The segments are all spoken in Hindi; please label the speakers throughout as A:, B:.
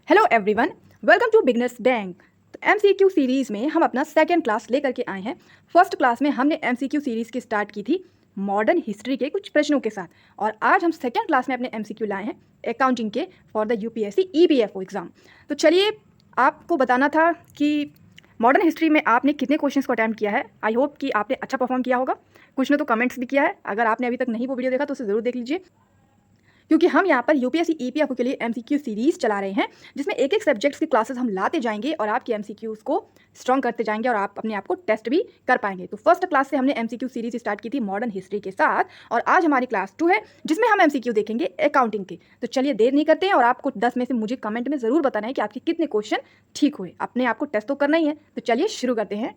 A: Hello everyone, welcome to beginners bank. तो एमसीक्यू सीरीज़ में हम अपना सेकंड क्लास लेकर के आए हैं। फर्स्ट क्लास में हमने एमसीक्यू सीरीज़ की स्टार्ट की थी मॉडर्न हिस्ट्री के कुछ प्रश्नों के साथ, और आज हम सेकंड क्लास में अपने एमसीक्यू लाए हैं अकाउंटिंग के for the UPSC EPFO exam. तो चलिए, आपको बताना था कि मॉडर्न हिस्ट्री में आपने कितने क्वेश्चंस को अटैम्प्ट किया है। आई होप कि आपने अच्छा परफॉर्म किया होगा। कुछ ने तो कमेंट्स भी किया है। अगर आपने अभी तक नहीं वो वीडियो देखा तो उसे ज़रूर देख लीजिए, क्योंकि हम यहाँ पर यूपीएससी ईपीएफओ के लिए एमसीक्यू सीरीज़ चला रहे हैं, जिसमें एक एक सब्जेक्ट्स की क्लासेस हम लाते जाएंगे और आपके एमसीक्यूज़ को स्ट्रॉन्ग करते जाएंगे और आप अपने आप को टेस्ट भी कर पाएंगे। तो फर्स्ट क्लास से हमने एमसीक्यू सीरीज़ स्टार्ट की थी मॉडर्न हिस्ट्री के साथ, और आज हमारी क्लास 2 है जिसमें हम एमसीक्यू देखेंगे अकाउंटिंग के। तो चलिए, देर नहीं करते हैं, और आपको 10 में से मुझे कमेंट में ज़रूर बताना है कि आपके कितने क्वेश्चन ठीक हुए। अपने आप को टेस्ट तो करना ही है। तो चलिए शुरू करते हैं।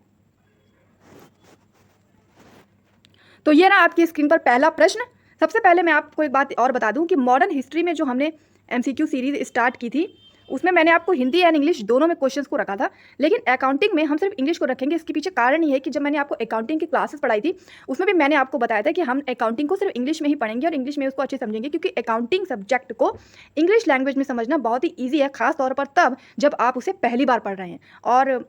A: तो ये ना आपकी स्क्रीन पर पहला प्रश्न। सबसे पहले मैं आपको एक बात और बता दूं कि मॉडर्न हिस्ट्री में जो हमने एमसीक्यू सीरीज स्टार्ट की थी, उसमें मैंने आपको हिंदी एंड इंग्लिश दोनों में क्वेश्चंस को रखा था, लेकिन अकाउंटिंग में हम सिर्फ इंग्लिश को रखेंगे। इसके पीछे कारण ये है कि जब मैंने आपको अकाउंटिंग की क्लासेस पढ़ाई थी, उसमें भी मैंने आपको बताया था कि हम अकाउंटिंग को सिर्फ इंग्लिश में ही पढ़ेंगे और इंग्लिश में उसको अच्छे समझेंगे, क्योंकि अकाउंटिंग सब्जेक्ट को इंग्लिश लैंग्वेज में समझना बहुत ही ईजी है, खास तौर पर तब जब आप उसे पहली बार पढ़ रहे हैं। और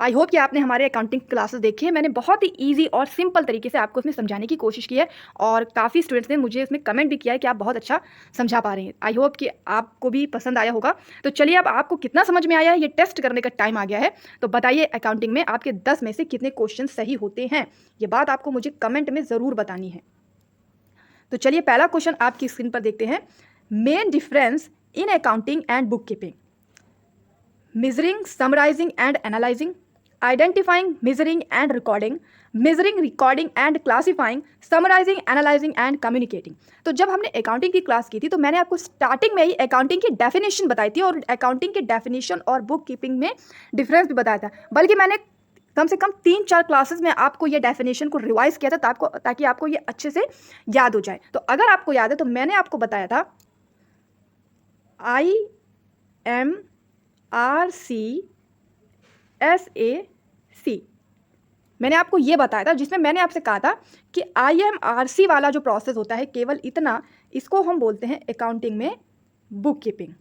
A: आई होप कि आपने हमारे अकाउंटिंग क्लासेस देखी है। मैंने बहुत ही इजी और सिंपल तरीके से आपको इसमें समझाने की कोशिश की है, और काफ़ी स्टूडेंट्स ने मुझे इसमें कमेंट भी किया है कि आप बहुत अच्छा समझा पा रहे हैं। आई होप कि आपको भी पसंद आया होगा। तो चलिए, अब आपको कितना समझ में आया है ये टेस्ट करने का टाइम आ गया है। तो बताइए, अकाउंटिंग में आपके 10 में से कितने क्वेश्चन सही होते हैं? ये बात आपको मुझे कमेंट में ज़रूर बतानी है। तो चलिए, पहला क्वेश्चन आपकी स्क्रीन पर देखते हैं। Main difference in accounting and book keeping: measuring, summarizing and analyzing, identifying, measuring and recording, measuring, recording and classifying, summarizing, analyzing and communicating। तो जब हमने अकाउंटिंग की क्लास की थी तो मैंने आपको स्टार्टिंग में ही अकाउंटिंग की डेफिनेशन बताई थी, और अकाउंटिंग की डेफिनेशन और बुक कीपिंग में डिफरेंस भी बताया था। बल्कि मैंने कम से कम 3-4 क्लासेस में आपको ये डेफिनेशन को रिवाइज किया था, ताकि आपको ये अच्छे से याद हो जाए। तो अगर आपको याद है तो मैंने आपको बताया था IMRC मैंने आपको ये बताया था, जिसमें मैंने आपसे कहा था कि IMRC वाला जो प्रोसेस होता है, केवल इतना, इसको हम बोलते हैं अकाउंटिंग में बुक कीपिंग।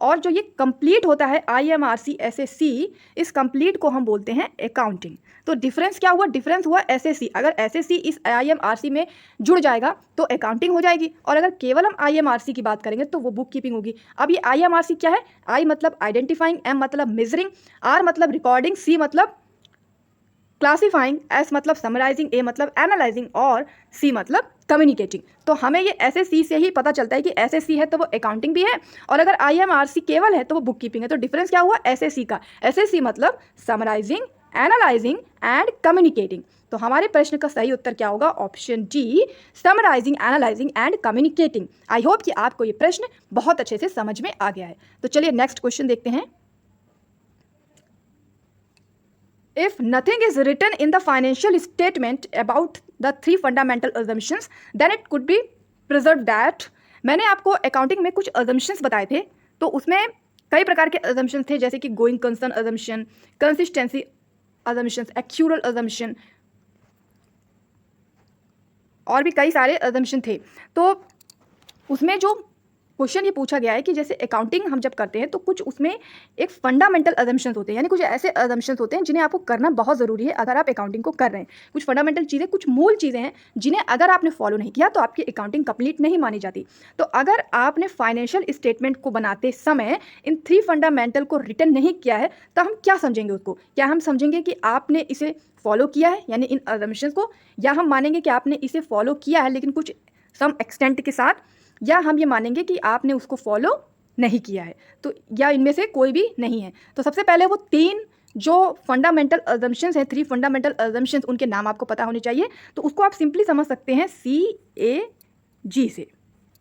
A: और जो ये कंप्लीट होता है IMRC SAC, इस कंप्लीट को हम बोलते हैं अकाउंटिंग। तो डिफरेंस क्या हुआ? डिफरेंस हुआ SAC। अगर SAC इस IMRC में जुड़ जाएगा तो अकाउंटिंग हो जाएगी, और अगर केवल हम IMRC की बात करेंगे तो वो बुक कीपिंग होगी। अब ये IMRC क्या है? I मतलब आइडेंटिफाइंग, M मतलब मेजरिंग, R मतलब रिकॉर्डिंग, C मतलब क्लासीफाइंग, S मतलब समराइजिंग, A मतलब एनालाइजिंग, और C मतलब कम्युनिकेटिंग। तो हमें ये SAC से ही पता चलता है कि SAC है तो वो अकाउंटिंग भी है, और अगर IMRC केवल है तो वो बुक कीपिंग है। तो डिफरेंस क्या हुआ SAC का? SAC मतलब समराइजिंग, एनालाइजिंग एंड कम्युनिकेटिंग। तो हमारे प्रश्न का सही उत्तर क्या होगा? Option D, summarising, analysing and communicating. I hope कि आपको ये प्रश्न बहुत अच्छे से समझ में आ गया है। तो चलिए नेक्स्ट क्वेश्चन देखते हैं। If nothing is written in the financial statement about the 3 fundamental assumptions, then it could be preserved that। मैंने आपको अकाउंटिंग में कुछ assumptions बताए थे, तो उसमें कई प्रकार के assumptions थे, जैसे कि going concern assumption, consistency assumptions, actual assumption, और भी कई सारे assumption थे। तो उसमें जो क्वेश्चन ये पूछा गया है कि जैसे अकाउंटिंग हम जब करते हैं तो कुछ उसमें एक फंडामेंटल अजम्पशंस होते हैं, यानी कुछ ऐसे अजम्पशंस होते हैं जिन्हें आपको करना बहुत ज़रूरी है अगर आप अकाउंटिंग को कर रहे हैं। कुछ फंडामेंटल चीज़ें, कुछ मूल चीज़ें हैं जिन्हें अगर आपने फॉलो नहीं किया तो आपकी अकाउंटिंग कंप्लीट नहीं मानी जाती। तो अगर आपने फाइनेंशियल स्टेटमेंट को बनाते समय इन 3 फंडामेंटल को रिटन नहीं किया है तो हम क्या समझेंगे उसको? क्या हम समझेंगे कि आपने इसे फॉलो किया है, यानी इन अजम्पशंस को, या हम मानेंगे कि आपने इसे फॉलो किया है लेकिन कुछ सम एक्सटेंट के साथ, या हम ये मानेंगे कि आपने उसको फॉलो नहीं किया है? तो या इनमें से कोई भी नहीं है। तो सबसे पहले वो 3 जो फंडामेंटल अजम्पशंस हैं, 3 फंडामेंटल अजम्पशंस, उनके नाम आपको पता होने चाहिए। तो उसको आप सिंपली समझ सकते हैं CAG से।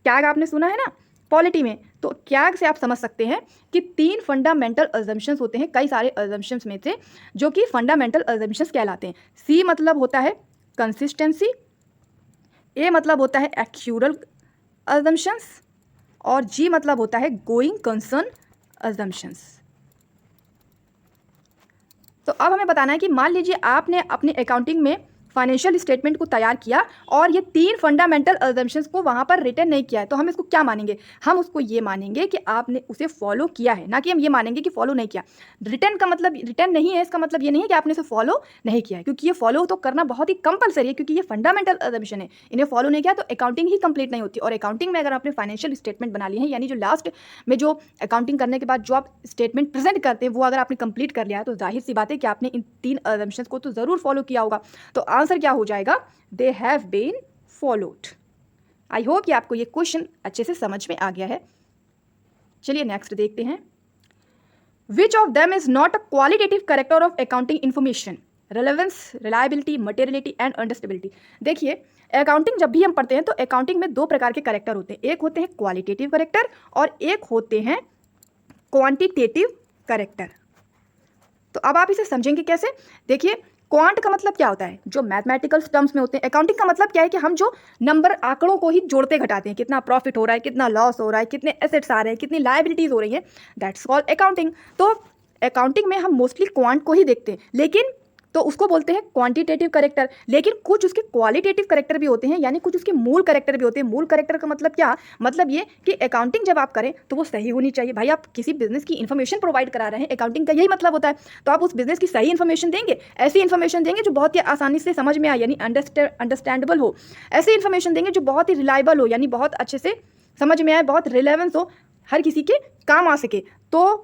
A: कैग आपने सुना है ना पॉलिटी में, तो कैग से आप समझ सकते हैं कि 3 फंडामेंटल अजम्पशंस होते हैं, कई सारे अजम्पशंस में से, जो कि फंडामेंटल अजम्पशंस कहलाते हैं। C मतलब होता है कंसिस्टेंसी, A मतलब होता है एक्चुअल assumptions, और G मतलब होता है गोइंग कंसर्न assumptions। तो अब हमें बताना है कि मान लीजिए आपने अपने अकाउंटिंग में फाइनेंशियल स्टेटमेंट को तैयार किया और ये 3 फंडामेंटल अजम्पशंस को वहाँ पर रिटर्न नहीं किया है, तो हम इसको क्या मानेंगे? हम उसको ये मानेंगे कि आपने उसे फॉलो किया है, ना कि हम ये मानेंगे कि फॉलो नहीं किया। रिटर्न का मतलब रिटर्न नहीं है, इसका मतलब ये नहीं है कि आपने इसे फॉलो नहीं किया है, क्योंकि ये फॉलो तो करना बहुत ही कंपलसरी है, क्योंकि ये फंडामेंटल अजम्पशन है। इन्हें फॉलो नहीं किया तो अकाउंटिंग ही कंप्लीट नहीं होती। और अकाउंटिंग में अगर आपने फाइनेंशियल स्टेटमेंट बना ली है, यानी जो लास्ट में जो अकाउंटिंग करने के बाद जो आप स्टेटमेंट प्रेजेंट करते हैं वो अगर आपने कंप्लीट कर लिया है, तो जाहिर सी बात है कि आपने इन 3 अजम्पशंस को तो ज़रूर फॉलो किया होगा। तो आंसर क्या हो जाएगा? They have been followed. I hope कि आपको ये क्वेश्चन अच्छे से समझ में आ गया है। चलिए नेक्स्ट देखते हैं। Which of them is not a qualitative character of accounting information? Relevance, reliability, materiality and understandability. देखिए, अकाउंटिंग जब भी हम पढ़ते हैं तो अकाउंटिंग में 2 प्रकार के कैरेक्टर होते हैं। एक होते हैं क्वालिटेटिव कैरेक्टर और एक होते हैं क्वांटिटेटिव कैरेक्टर। तो अब आप इसे समझेंगे कैसे? देखिए, क्वांट का मतलब क्या होता है? जो मैथमेटिकल टर्म्स में होते हैं। अकाउंटिंग का मतलब क्या है कि हम जो नंबर आंकड़ों को ही जोड़ते घटाते हैं, कितना प्रॉफिट हो रहा है, कितना लॉस हो रहा है, कितने एसेट्स आ रहे हैं, कितनी लायबिलिटीज हो रही है, दैट्स कॉल्ड अकाउंटिंग। तो अकाउंटिंग में हम मोस्टली क्वांट को ही देखते हैं, लेकिन तो उसको बोलते हैं क्वांटिटेटिव कैरेक्टर। लेकिन कुछ उसके क्वालिटेटिव कैरेक्टर भी होते हैं, यानी कुछ उसके मूल कैरेक्टर भी होते हैं। मूल कैरेक्टर का मतलब क्या? मतलब ये कि अकाउंटिंग जब आप करें तो वो सही होनी चाहिए। भाई, आप किसी बिजनेस की इन्फॉर्मेशन प्रोवाइड करा रहे हैं, अकाउंटिंग का यही मतलब होता है। तो आप उस बिजनेस की सही इन्फॉर्मेशन देंगे, ऐसी इन्फॉर्मेशन देंगे जो बहुत ही आसानी से समझ में आए, यानी अंडरस्टैंडेबल हो। ऐसी इन्फॉर्मेशन देंगे जो बहुत ही रिलायबल हो, यानी बहुत अच्छे से समझ में आए, बहुत रिलेवेंस हो, हर किसी के काम आ सके। तो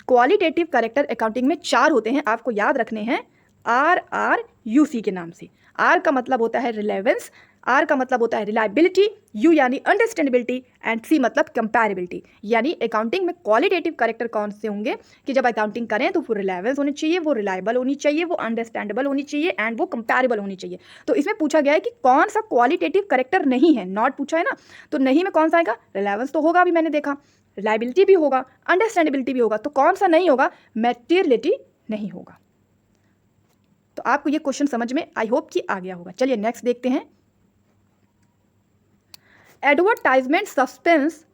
A: क्वालिटेटिव कैरेक्टर अकाउंटिंग में 4 होते हैं, आपको याद रखने हैं, RRUC के नाम से। R का मतलब होता है रिलेवेंस, R का मतलब होता है रिलायबिलिटी, U यानी अंडरस्टैंडेबिलिटी एंड C मतलब कंपैरेबिलिटी। यानी अकाउंटिंग में क्वालिटेटिव कैरेक्टर कौन से होंगे कि जब अकाउंटिंग करें तो वो रिलेवेंस होनी चाहिए, वो रिलायबल होनी चाहिए, वो अंडरस्टैंडेबल होनी चाहिए एंड वो कंपैरेबल होनी चाहिए। तो इसमें पूछा गया है कि कौन सा क्वालिटेटिव कैरेक्टर नहीं है, नॉट पूछा है ना, तो नहीं में कौन सा आएगा? रिलेवेंस तो होगा, अभी मैंने देखा, रिलायबिलिटी भी होगा, अंडरस्टैंडेबिलिटी भी होगा, तो कौन सा नहीं होगा? मैटेरियलिटी नहीं होगा। तो आपको ये क्वेश्चन समझ में आई होप कि आ गया होगा। चलिए नेक्स्ट देखते हैं। Advertisement suspense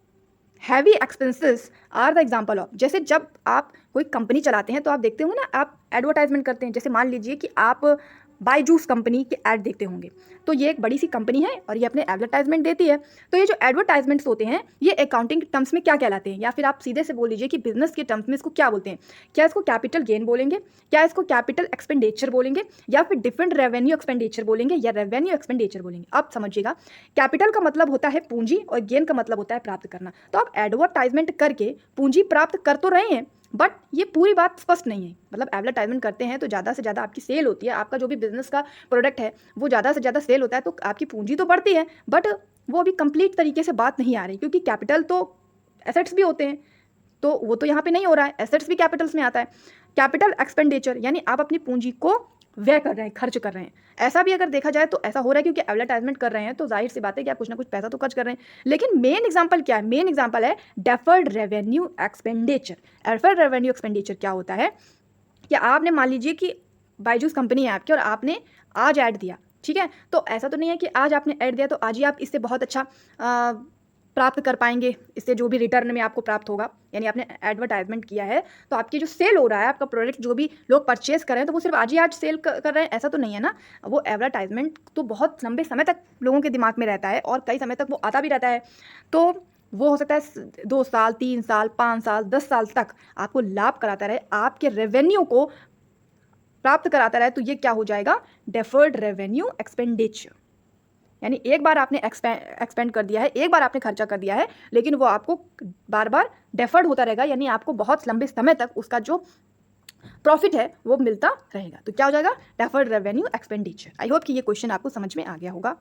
A: heavy expenses are the example of. जैसे जब आप कोई कंपनी चलाते हैं तो आप देखते होंगे ना, आप एडवर्टाइजमेंट करते हैं। जैसे मान लीजिए कि आप बायजूस कंपनी के ऐड देखते होंगे, तो ये एक बड़ी सी कंपनी है और ये अपने एडवर्टाइजमेंट देती है। तो ये जो एडवर्टाइजमेंट्स होते हैं ये अकाउंटिंग टर्म्स में क्या कहलाते हैं? या फिर आप सीधे से बोल लीजिए कि बिजनेस के टर्म्स में इसको क्या बोलते हैं? क्या इसको कैपिटल गेन बोलेंगे, क्या इसको कैपिटल एक्सपेंडिचर बोलेंगे, या फिर डिफरेंट रेवेन्यू एक्सपेंडिचर बोलेंगे, या रेवेन्यू एक्सपेंडिचर बोलेंगे? अब समझिएगा, कैपिटल का मतलब होता है पूंजी और गेन का मतलब होता है प्राप्त करना। तो आप एडवर्टाइजमेंट करके पूंजी प्राप्त कर तो रहे हैं, बट ये पूरी बात स्पष्ट नहीं है। मतलब एडवर्टाइजमेंट करते हैं तो ज़्यादा से ज़्यादा आपकी सेल होती है, आपका जो भी बिजनेस का प्रोडक्ट है वो ज़्यादा से ज़्यादा सेल होता है, तो आपकी पूंजी तो बढ़ती है, बट वो अभी कंप्लीट तरीके से बात नहीं आ रही, क्योंकि कैपिटल तो एसेट्स भी होते हैं, तो वो तो यहाँ पे नहीं हो रहा है। एसेट्स भी कैपिटल्स में आता है। कैपिटल एक्सपेंडिचर यानी आप अपनी पूंजी को व्यय कर रहे हैं, खर्च कर रहे हैं। ऐसा भी अगर देखा जाए तो ऐसा हो रहा है, क्योंकि एडवर्टाइजमेंट कर रहे हैं तो जाहिर सी बात है कि आप कुछ ना कुछ पैसा तो खर्च कर रहे हैं। लेकिन मेन एग्जांपल क्या है? मेन एग्जांपल है deferred revenue expenditure. Deferred revenue expenditure क्या होता है कि आपने मान लीजिए कि बायजूस कंपनी है आपकी और आपने आज ऐड दिया, ठीक है, तो ऐसा तो नहीं है कि आज आपने ऐड दिया तो आज ही आप इससे बहुत अच्छा प्राप्त कर पाएंगे, इससे जो भी रिटर्न में आपको प्राप्त होगा। यानी आपने एडवर्टाइजमेंट किया है तो आपकी जो सेल हो रहा है, आपका प्रोडक्ट जो भी लोग परचेस कर रहे हैं, तो वो सिर्फ आज ही आज सेल कर रहे हैं, ऐसा तो नहीं है ना। वो एडवर्टाइजमेंट तो बहुत लंबे समय तक लोगों के दिमाग में रहता है और कई समय तक वो आता भी रहता है। तो वो हो सकता है 2 साल, 3 साल, 5 साल, 10 साल तक आपको लाभ कराता रहे, आपके रेवेन्यू को प्राप्त कराता रहे। तो ये क्या हो जाएगा? Deferred revenue expenditure. यानी एक बार आपने एक्सपेंड कर दिया है, एक बार आपने खर्चा कर दिया है, लेकिन वो आपको बार बार डेफर्ड होता रहेगा, यानी आपको बहुत लंबे समय तक उसका जो प्रॉफिट है वो मिलता रहेगा। तो क्या हो जाएगा? Deferred revenue expenditure. आई होप कि ये क्वेश्चन आपको समझ में आ गया होगा।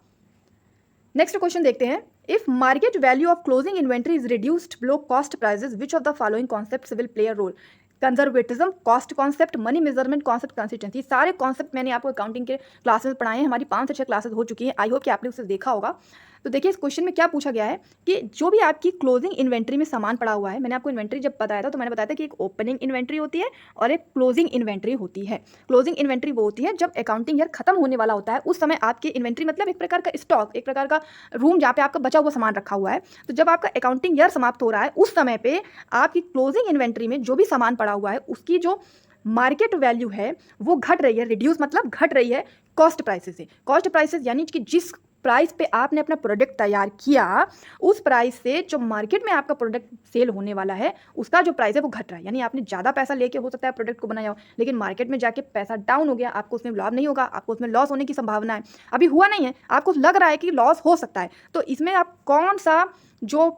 A: नेक्स्ट क्वेश्चन देखते हैं। If market value of closing inventory is reduced below cost prices, which of the following concepts will play a role? Conservatism, cost concept, money measurement concept, consistency. सारे कॉन्सेप्ट मैंने आपको अकाउंटिंग के क्लासेस में पढ़ाए हैं, हमारी 5 से 6 क्लासेस हो चुकी हैं। आई होप कि आपने उसे देखा होगा। तो देखिए, इस क्वेश्चन में क्या पूछा गया है कि जो भी आपकी क्लोजिंग इन्वेंट्री में सामान पड़ा हुआ है, मैंने आपको इन्वेंट्री जब बताया था तो मैंने बताया था कि एक ओपनिंग इन्वेंट्री होती है और एक क्लोजिंग इन्वेंट्री होती है। क्लोजिंग इन्वेंट्री वो होती है जब अकाउंटिंग ईयर खत्म होने वाला होता है, उस समय आपकी इन्वेंट्री मतलब एक प्रकार का स्टॉक, एक प्रकार का रूम जहाँ पे आपका बचा हुआ सामान रखा हुआ है। तो जब आपका अकाउंटिंग ईयर समाप्त हो रहा है उस समय पे आपकी क्लोजिंग इन्वेंट्री में जो भी सामान पड़ा हुआ है उसकी जो मार्केट वैल्यू है वो घट रही है। रिड्यूस मतलब घट रही है। कॉस्ट प्राइसेस से। कॉस्ट प्राइसेस यानी कि जिस प्राइस पे आपने अपना प्रोडक्ट तैयार किया, उस प्राइस से जो मार्केट में आपका प्रोडक्ट सेल होने वाला है उसका जो प्राइस है वो घट रहा है। यानी आपने ज़्यादा पैसा लेके हो सकता है प्रोडक्ट को बनाया हो, लेकिन मार्केट में जाके पैसा डाउन हो गया, आपको उसमें लाभ नहीं होगा, आपको उसमें लॉस होने की संभावना है। अभी हुआ नहीं है, आपको लग रहा है कि लॉस हो सकता है, तो इसमें आप कौन सा जो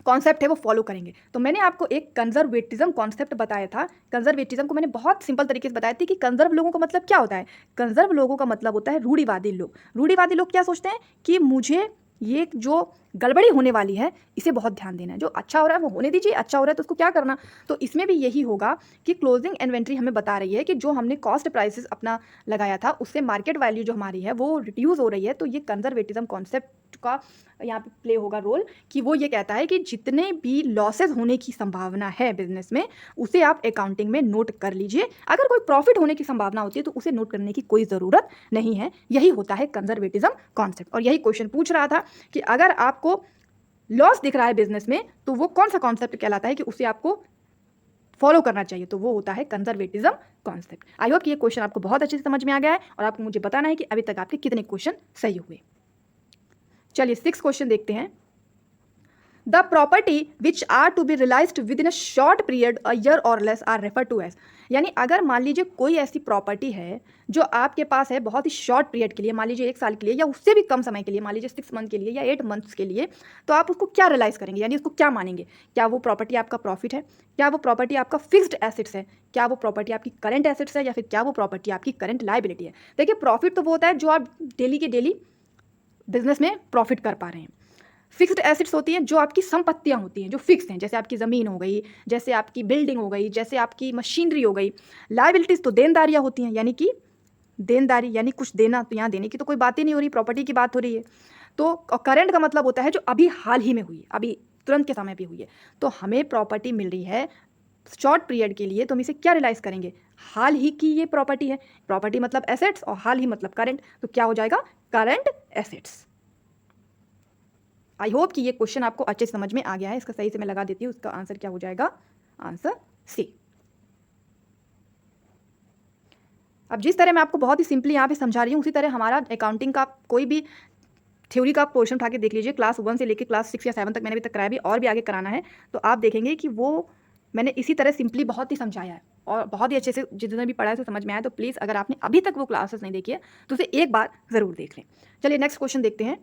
A: कॉन्सेप्ट है वो फॉलो करेंगे। तो मैंने आपको एक कंजर्वेटिज्म कॉन्सेप्ट बताया था। कंजर्वेटिज्म को मैंने बहुत सिंपल तरीके से बताया था कि कंजर्व लोगों का मतलब क्या होता है। कंजर्व लोगों का मतलब होता है रूढ़िवादी लोग। रूढ़िवादी लोग क्या सोचते हैं कि मुझे ये जो गड़बड़ी होने वाली है इसे बहुत ध्यान देना है, जो अच्छा हो रहा है वो होने दीजिए, अच्छा हो रहा है तो उसको क्या करना। तो इसमें भी यही होगा कि क्लोजिंग इन्वेंट्री हमें बता रही है कि जो हमने कॉस्ट प्राइसेस अपना लगाया था उससे मार्केट वैल्यू जो हमारी है वो रिड्यूस हो रही है। तो ये कंजर्वेटिज्म कॉन्सेप्ट का यहाँ पे प्ले होगा रोल, कि वो ये कहता है कि जितने भी लॉसेज होने की संभावना है बिजनेस में उसे आप अकाउंटिंग में नोट कर लीजिए। अगर कोई प्रॉफिट होने की संभावना होती है तो उसे नोट करने की कोई ज़रूरत नहीं है। यही होता है कंजर्वेटिज्म कॉन्सेप्ट। और यही क्वेश्चन पूछ रहा था कि अगर आपको लॉस दिख रहा है बिजनेस में तो वो कौन सा कॉन्सेप्ट कहलाता है कि उसे आपको फॉलो करना चाहिए, तो वो होता है कंजर्वेटिज्म कॉन्सेप्ट। आई होप कि ये क्वेश्चन आपको बहुत अच्छे से समझ में आ गया है और आपको मुझे बताना है कि अभी तक आपके कितने क्वेश्चन सही हुए। चलिए 6 क्वेश्चन देखते हैं। The property which are to be realised within a short period a year और less are refer to as. यानी अगर मान लीजिए कोई ऐसी प्रॉपर्टी है जो आपके पास है बहुत ही शॉर्ट पीरियड के लिए, मान लीजिए 1 साल के लिए या उससे भी कम समय के लिए, मान लीजिए 6 मंथ के लिए या 8 मंथ्स के लिए, तो आप उसको क्या रियलाइज करेंगे, यानी उसको क्या मानेंगे। क्या वो प्रॉपर्टी आपका प्रॉफिट है, क्या वो प्रॉपर्टी आपका फिक्स्ड एसेट्स है, क्या वो प्रॉपर्टी आपकी करंट एसेट्स है, या फिर क्या वो प्रॉपर्टी आपकी करंट लायबिलिटी है। देखिए प्रॉफिट तो वो होता है जो आप डेली के डेली बिजनेस में प्रॉफिट कर पा रहे हैं। फिक्स्ड एसेट्स होती हैं जो आपकी संपत्तियां होती हैं जो फिक्स हैं, जैसे आपकी ज़मीन हो गई, जैसे आपकी बिल्डिंग हो गई, जैसे आपकी मशीनरी हो गई। लायबिलिटीज़ तो देनदारियां होती हैं, यानी कि देनदारी यानी कुछ देना, तो यहाँ देने की तो कोई बात ही नहीं हो रही, प्रॉपर्टी की बात हो रही है। तो करंट का मतलब होता है जो अभी हाल ही में हुई है, अभी तुरंत के समय पे हुई है। तो हमें प्रॉपर्टी मिल रही है शॉर्ट पीरियड के लिए, तो हम इसे क्या रियलाइज करेंगे, हाल ही की ये प्रॉपर्टी है। प्रॉपर्टी मतलब एसेट्स और हाल ही मतलब करंट, तो क्या हो जाएगा करंट एसेट्स। आई होप कि ये क्वेश्चन आपको अच्छे से समझ में आ गया है। इसका सही से मैं लगा देती हूँ, इसका आंसर क्या हो जाएगा, आंसर सी। अब जिस तरह मैं आपको बहुत ही सिंपली यहाँ पे समझा रही हूँ उसी तरह हमारा अकाउंटिंग का कोई भी थ्योरी का पोर्शन उठा के देख लीजिए। क्लास 1 से लेकर क्लास 6 या 7 तक मैंने अभी तक कराया भी, और भी आगे कराना है, तो आप देखेंगे कि वो मैंने इसी तरह सिंपली बहुत ही समझाया है और बहुत ही अच्छे से जितने भी पढ़ा है तो समझ में आया। तो प्लीज़ अगर आपने अभी तक वो क्लासेस नहीं देखी है तो उसे एक बार ज़रूर देख लें। चलिए नेक्स्ट क्वेश्चन देखते हैं।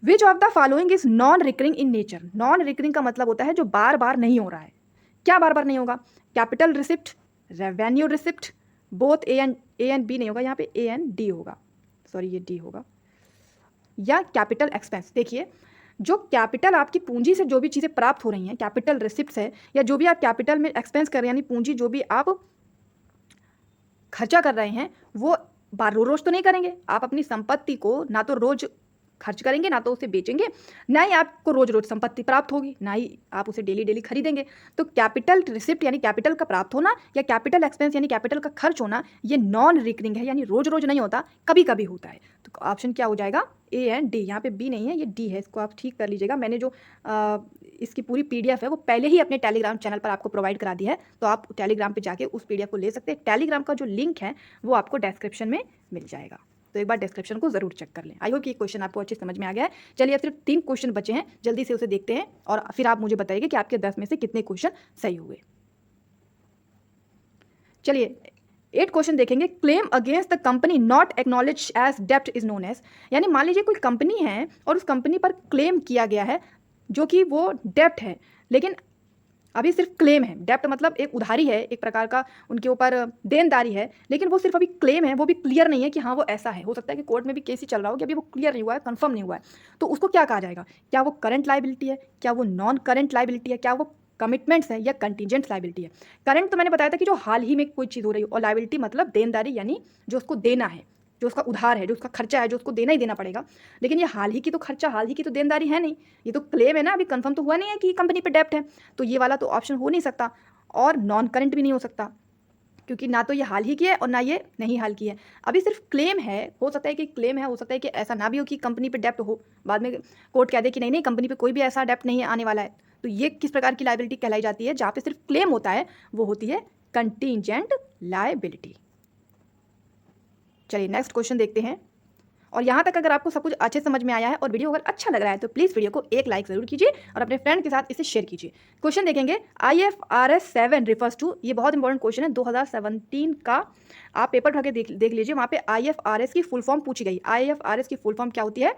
A: Which of the following is non recurring in nature. Non recurring का मतलब होता है जो बार बार नहीं हो रहा है। क्या बार बार नहीं होगा, capital receipt, revenue receipt, both A and B नहीं होगा, यहाँ पे ए एंड डी होगा, सॉरी ये डी होगा, या कैपिटल एक्सपेंस। देखिए जो कैपिटल आपकी पूंजी से जो भी चीज़ें प्राप्त हो रही हैं, कैपिटल रिसिप्ट्स है, या जो भी आप कैपिटल में एक्सपेंस कर रहे हैं यानी पूंजी जो भी आप खर्चा कर रहे हैं वो बार रोज तो नहीं करेंगे। आप अपनी संपत्ति को ना तो रोज खर्च करेंगे, ना तो उसे बेचेंगे, ना ही आपको रोज रोज संपत्ति प्राप्त होगी, ना ही आप उसे डेली डेली खरीदेंगे। तो कैपिटल रिसिप्ट यानी कैपिटल का प्राप्त होना, या कैपिटल एक्सपेंस यानी कैपिटल का खर्च होना, ये नॉन रिकरिंग है, यानी रोज रोज नहीं होता, कभी कभी होता है। तो ऑप्शन क्या हो जाएगा, ए एंड डी। यहाँ पे बी नहीं है, ये डी है, इसको आप ठीक कर लीजिएगा। मैंने जो इसकी पूरी पीडीएफ है वो पहले ही अपने टेलीग्राम चैनल पर आपको प्रोवाइड करा दी है, तो आप टेलीग्राम पे जाके उस पीडीएफ को ले सकते हैं। टेलीग्राम का जो लिंक है वो आपको डिस्क्रिप्शन में मिल जाएगा, तो एक बार डिस्क्रिप्शन को जरूर चेक कर लें। आई होप कि ये क्वेश्चन आपको अच्छे समझ में आ गया है। चलिए अब सिर्फ 3 क्वेश्चन बचे हैं, जल्दी से उसे देखते हैं और फिर आप मुझे बताइए कि आपके 10 में से कितने क्वेश्चन सही हुए। चलिए 8 क्वेश्चन देखेंगे। Claim against the company not acknowledge as डेप्ट इज नोन एज। यानी मान लीजिए कोई कंपनी है और उस कंपनी पर क्लेम किया गया है जो कि वो डेप्ट है, लेकिन अभी सिर्फ क्लेम है। डेप्ट मतलब एक उधारी है, एक प्रकार का उनके ऊपर देनदारी है, लेकिन वो सिर्फ अभी क्लेम है, वो भी क्लियर नहीं है कि हाँ वो ऐसा है। हो सकता है कि कोर्ट में भी केस ही चल रहा हो कि अभी वो क्लियर नहीं हुआ है, कंफर्म नहीं हुआ है। तो उसको क्या कहा जाएगा, क्या वो करंट लायबिलिटी है, क्या वो नॉन करंट लायबिलिटी है, क्या वो कमिटमेंट्स है या कंटीजेंट लायबिलिटी है। करंट तो मैंने बताया था कि जो हाल ही में कोई चीज़ हो रही हो, और लायबिलिटी मतलब देनदारी यानी जो उसको देना है, जो उसका उधार है, जो उसका खर्चा है, जो उसको देना ही देना पड़ेगा। लेकिन ये हाल ही की तो खर्चा, हाल ही की तो देनदारी है नहीं, ये तो क्लेम है ना, अभी कंफर्म तो हुआ नहीं है कि कंपनी पे डेप्ट है। तो ये वाला तो ऑप्शन हो नहीं सकता, और नॉन करंट भी नहीं हो सकता, क्योंकि ना तो ये हाल ही की है और ना ये नहीं हाल की है। अभी सिर्फ क्लेम है, हो सकता है कि क्लेम है, हो सकता है कि ऐसा ना भी हो कि कंपनी पे डेप्ट हो, बाद में कोर्ट कह दे कि नहीं नहीं कंपनी पे कोई भी ऐसा डेप्ट नहीं आने वाला है। तो ये किस प्रकार की लायबिलिटी कहलाई जाती है, जहाँ पे सिर्फ क्लेम होता है, वो होती है कंटीजेंट लायबिलिटी। चलिए नेक्स्ट क्वेश्चन देखते हैं। और यहाँ तक अगर आपको सब कुछ अच्छे समझ में आया है और वीडियो अगर अच्छा लग रहा है तो प्लीज़ वीडियो को एक लाइक ज़रूर कीजिए और अपने फ्रेंड के साथ इसे शेयर कीजिए। क्वेश्चन देखेंगे, IFRS 7 रिफर्स टू, ये बहुत इंपॉर्टेंट क्वेश्चन है 2017 का, आप पेपर उठा के देख लीजिए, वहाँ पे IFRS की फुल फॉर्म पूछी गई। IFRS की फुल फॉर्म क्या होती है?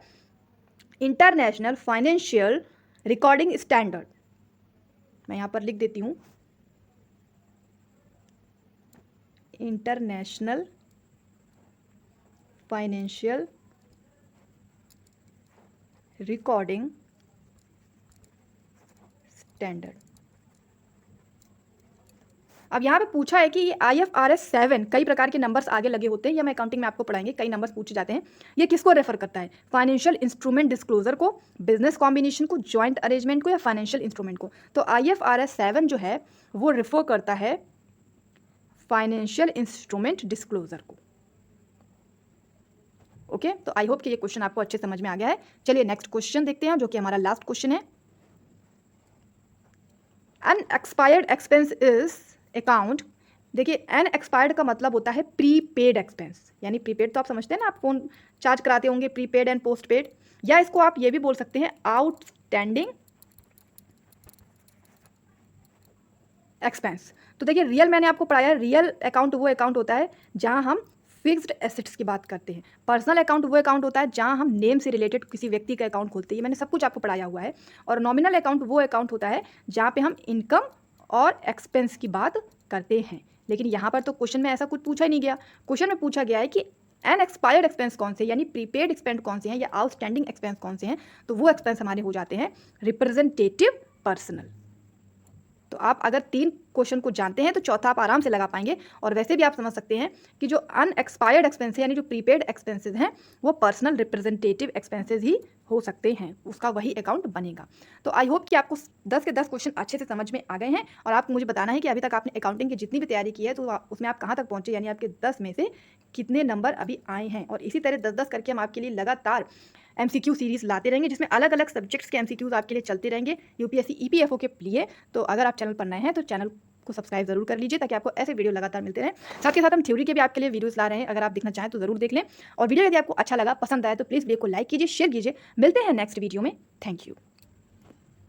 A: International financial recording standard. मैं यहाँ पर लिख देती हूँ, इंटरनेशनल फाइनेंशियल रिकॉर्डिंग स्टैंडर्ड। अब यहाँ पे पूछा है कि ये IFRS 7 कई प्रकार के नंबर्स आगे लगे होते हैं, या मैं अकाउंटिंग में आपको पढ़ाएंगे, कई नंबर्स पूछे जाते हैं। ये किसको रेफर करता है? फाइनेंशियल इंस्ट्रूमेंट डिस्क्लोजर को, बिजनेस कॉम्बिनेशन को, जॉइंट अरेंजमेंट को, या फाइनेंशियल इंस्ट्रूमेंट को? तो IFRS 7 जो है वो रेफर करता है फाइनेंशियल इंस्ट्रूमेंट डिस्क्लोजर को। ओके, तो आई होप कि ये क्वेश्चन आपको अच्छे समझ में आ गया है। चलिए नेक्स्ट क्वेश्चन देखते हैं, जो कि हमारा लास्ट क्वेश्चन है। Unexpired expense is account. देखिए, अनएक्सपायर्ड का मतलब होता है प्रीपेड एक्सपेंस, यानी प्रीपेड तो आप समझते हैं ना, आप फोन चार्ज कराते होंगे, प्रीपेड एंड पोस्ट पेड, या इसको आप ये भी बोल सकते हैं आउटस्टैंडिंग एक्सपेंस। तो देखिए, रियल मैंने आपको पढ़ाया है, रियल अकाउंट वो अकाउंट होता है जहां हम फिक्स्ड एसेट्स की बात करते हैं। पर्सनल अकाउंट वो अकाउंट होता है जहां हम नेम से रिलेटेड किसी व्यक्ति का अकाउंट खोलते हैं, मैंने सब कुछ आपको पढ़ाया हुआ है। और नॉमिनल अकाउंट वो अकाउंट होता है जहां पे हम इनकम और एक्सपेंस की बात करते हैं। लेकिन यहाँ पर तो क्वेश्चन में ऐसा कुछ पूछा ही नहीं गया। क्वेश्चन में पूछा गया है कि अनएक्सपायर्ड एक्सपेंस कौन से, यानी प्रीपेड एक्सपेंस कौन से हैं, या आउटस्टैंडिंग एक्सपेंस कौन से हैं। तो वो एक्सपेंस हमारे हो जाते हैं रिप्रेजेंटेटिव पर्सनल। तो आप अगर 3 क्वेश्चन को जानते हैं तो चौथा आप आराम से लगा पाएंगे। और वैसे भी आप समझ सकते हैं कि जो अनएक्सपायर्ड एक्सपेंसेस यानी जो प्रीपेड एक्सपेंसेस हैं वो पर्सनल रिप्रेजेंटेटिव एक्सपेंसेस ही हो सकते हैं, उसका वही अकाउंट बनेगा। तो आई होप कि आपको 10 के 10 क्वेश्चन अच्छे से समझ में आ गए हैं। और आपको मुझे बताना है कि अभी तक आपने अकाउंटिंग की जितनी भी तैयारी की है तो उसमें आप कहाँ तक पहुँचे, यानी आपके 10 में से कितने नंबर अभी आए हैं। और इसी तरह 10-10 करके हम आपके लिए लगातार MCQ सीरीज़ लाते रहेंगे, जिसमें अलग अलग सब्जेक्ट्स के MCQs आपके लिए चलते रहेंगे UPSC EPFO के लिए। तो अगर आप चैनल पर नए हैं तो चैनल को सब्सक्राइब जरूर कर लीजिए, ताकि आपको ऐसे वीडियो लगातार मिलते रहें। साथ ही साथ हम थ्योरी के भी आपके लिए वीडियोस ला रहे हैं, अगर आप देखना चाहें तो ज़रूर देख लें। और वीडियो यदि आपको अच्छा लगा, पसंद आए, तो प्लीज़ वीडियो को लाइक कीजिए, शेयर कीजिए। मिलते हैं नेक्स्ट वीडियो में। Thank you.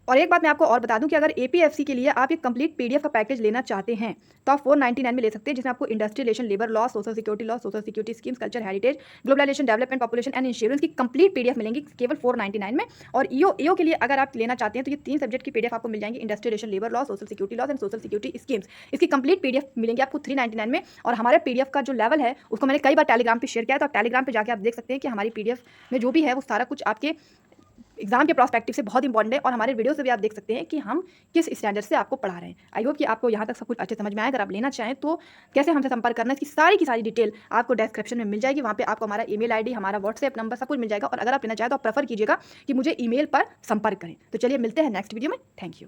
A: और एक बात मैं आपको और बता दूं कि अगर APFC के लिए आप एक कंप्लीट PDF का पैकेज लेना चाहते हैं तो आप 499 में ले सकते हैं, जिसमें आपको industrial relation, labour law, social security schemes, culture, heritage, globalisation, development, population and insurance की कंप्लीट PDF मिलेंगी केवल 499 में। और EO के लिए अगर आप लेना चाहते हैं तो ये 3 सब्जेक्ट की PDF आपको मिल जाएंगी, industrial relation, labour law, social security law and social security schemes. इसकी कंप्लीट PDF मिलेंगी आपको 399 में। और हमारे PDF का जो लेवल है उसको मैंने कई बार टेलीग्राम पर शेयर किया है, तो टेलीग्राम पर जाकर आप देख सकते हैं कि हमारी PDF में जो भी है वो सारा कुछ आपके एग्जाम के प्रोस्पेक्टिव से बहुत इंपॉर्टेंट है। और हमारे वीडियो से भी आप देख सकते हैं कि हम किस स्टैंडर्ड से आपको पढ़ा रहे हैं। आई होप कि आपको यहाँ तक सब कुछ अच्छे समझ में आए। अगर आप लेना चाहें तो कैसे हमसे संपर्क करना है, इसकी सारी की सारी डिटेल आपको डिस्क्रिप्शन में मिल जाएगी। वहाँ पे आपको हमारा email ID, हमारा WhatsApp नंबर सब कुछ मिल जाएगा। और अगर आप लेना चाहें तो आप प्रेफर कीजिएगा कि मुझे email पर संपर्क करें। तो चलिए मिलते हैं नेक्स्ट वीडियो में। Thank you.